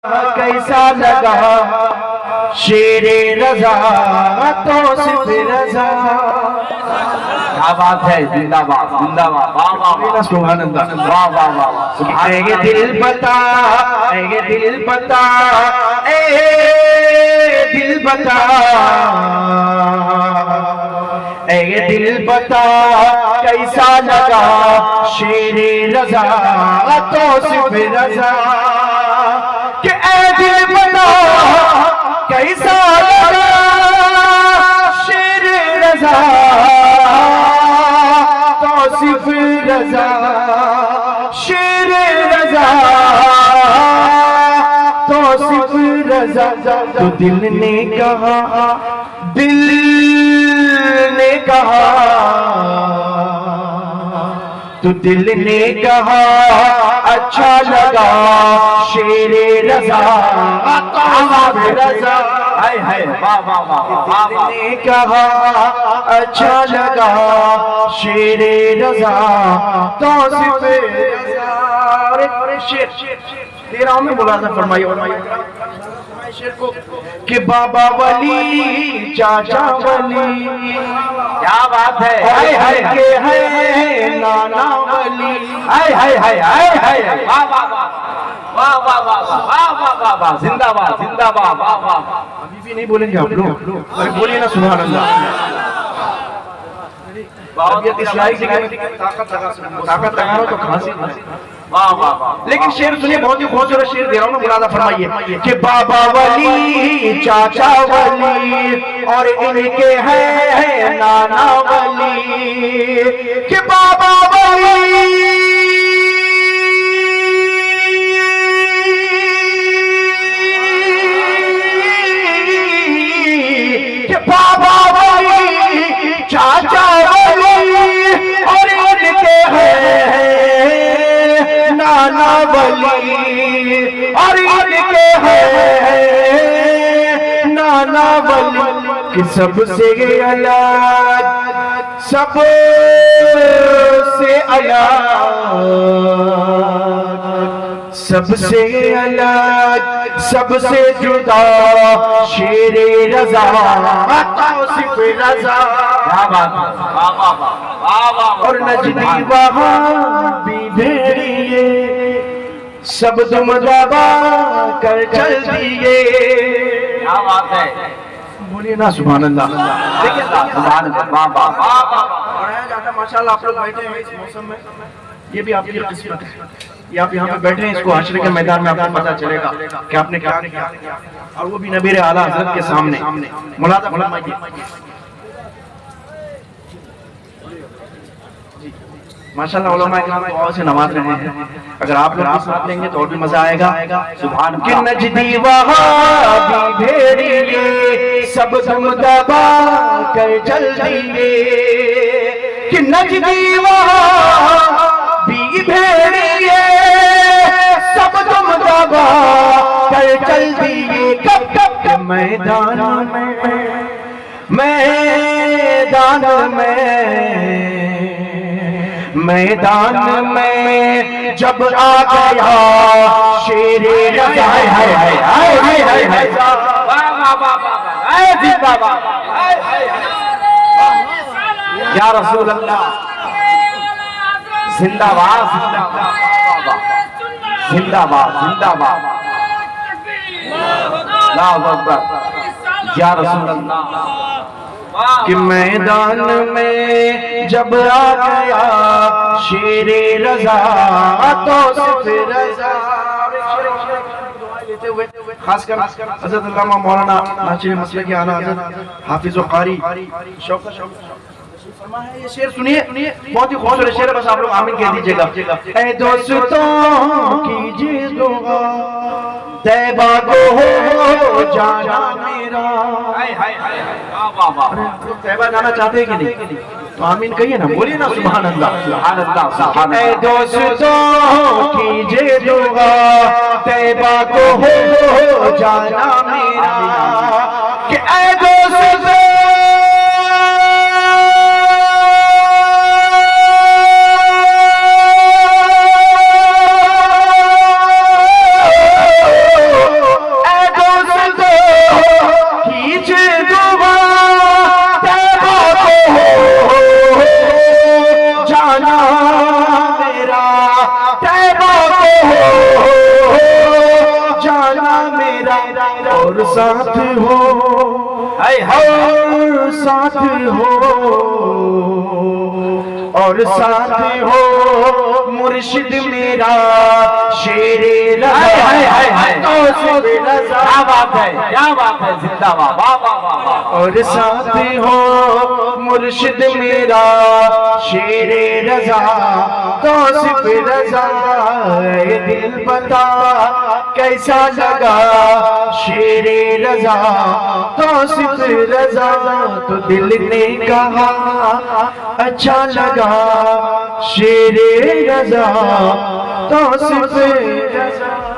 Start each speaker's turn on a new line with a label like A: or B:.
A: कैसा लगा शेरे रजा तो सिर्फ रजा।
B: क्या बात है, जिंदाबाद जिंदाबाद, वाह वाह वाह,
A: सुभान अल्लाह,
B: वाह वाह वाह वाह।
A: ये दिल बता, ये दिल बता, ए दिल बता, ए दिल बता कैसा लगा शेरे रजा तो सिर्फ रजा। कि ए दिल बता कैसा लगा शेरे रजा तो सिर्फ रजा, शेरे रजा तो सिर्फ रजा। तो दिल ने कहा, दिल ने कहा, तो दिल ने कहा अच्छा लगा शेरे रजा तो रजा।
B: हाय हाय, वाह वाह वाह वाह वाह।
A: ने कहा अच्छा लगा शेरे रजा तो सिर्फ रजा। और शेर तेरा में मुलाजा फरमाइए शेर को कि बाबा वली चाचा वली,
B: क्या बात है,
A: हाय हाय के है नाना वली,
B: हाय हाय हाय हाय हाय, वाह वाह वाह वाह वाह वाह वाह वाह वाह वाह, जिंदाबाद जिंदाबाद, वाह वाह।
A: अभी भी नहीं बोलेंगे आप लोग? अरे बोलिए ना सुभान अल्लाह। ताकत लगा रहा तो खांसी।
B: वाह वाह वाह।
A: लेकिन शेर सुनिए, बहुत ही खूबसूरत शेर दे रहा हूँ, मुलाजा फरमाइए कि बाबा वली चाचा वली और इनके हैं नाना वली, कि बाबा वली बाबा वली चाचा वली और इनके हैं नाना वली और इनके हैं नाना वली। कि सबसे अलग, सबसे अलग, सबसे अलग, सबसे जुदा शेरे रजा तो सिर्फ रजा।
B: क्या बात है, वाह वाह वाह वाह वाह।
A: और नजदी वहाँ भी भेड़िए सब तुम दबा कर चल दिए।
B: क्या बात है,
A: बोलिए ना सुभान अल्लाह।
B: देखिए सुभान अल्लाह, वाह वाह वाह वाह।
A: पढ़ाया जाता माशाल्लाह। आप लोग बैठे हैं इस मौसम में, ये भी आपकी किस्मत है। ये आप यहाँ पे बैठे हैं, इसको हश्र के मैदान में आपको पता चलेगा कि आपने क्या किया, और वो भी नबीर आला हज़रत के सामने। मुलाज़ा फरमाइए माशाल्लाह। उलमा इकराम दुआ से नवाज रहे हैं। अगर आप लोग भी साथ लेंगे तो और भी मजा आएगा। सुभान कि नजदी वहाँ भी भेड़िए सब तुम दबा कर चल दिए, कि नजदी वहाँ भी भेड़िए सब तुम दबा कर चल दिए। कब कब मैदान में, मैदान में, मैदान में जब आ गया शेरे रजा। हाय हाय हाय हाय हाय हाय,
B: वाह वाह वाह वाह, हाय जिंदाबाद, हाय हाय या रसूल अल्लाह, जिंदाबाद जिंदाबाद जिंदाबाद जिंदाबाद, अल्लाहु अकबर या रसूल अल्लाह।
A: कि मैदान में जब आ गया शेरे रजा तो सिर्फ रजा। खासकर हज़रत अल्लामा मौलाना नासिर मसले के आला हज़रत हाफिज़ व कारी ये शेर सुनिए, बहुत ही खूबसूरत शेर है। बस आप लोग आमीन कह दीजिएगा। ऐ दोस्तों कीजिए दुआ तैबा को हो जाना मेरा।
B: हाय हाय हाय, वाह वाह वाह।
A: तैबा जाना चाहते हैं कि नहीं? तो आमीन कहिए ना, बोलिए ना सुभान अल्लाह
B: सुभान अल्लाह सुभान
A: अल्लाह। दोस्तों कीजिए दुआ तैबा को हो जाना मेरा, कि ऐ दोस्तों और साथ हो,
B: हाय हाय
A: और साथ हो, और साथ हो मुर्शिद मेरा शेरे
B: हाय हाय हाय हाय
A: तो सिर्फ रज़ा।
B: क्या बात है, क्या बात है, जिंदाबाद, वाह वाह वाह वाह।
A: और साथ हो मुर्शिद मेरा शेरे रज़ा तो सिर्फ रज़ा। ये दिल बता कैसा लगा शेरे रज़ा तो सिर्फ रज़ा। तो दिल ने कहा अच्छा लगा शेरे रज़ा तो सिर्फ रज़ा।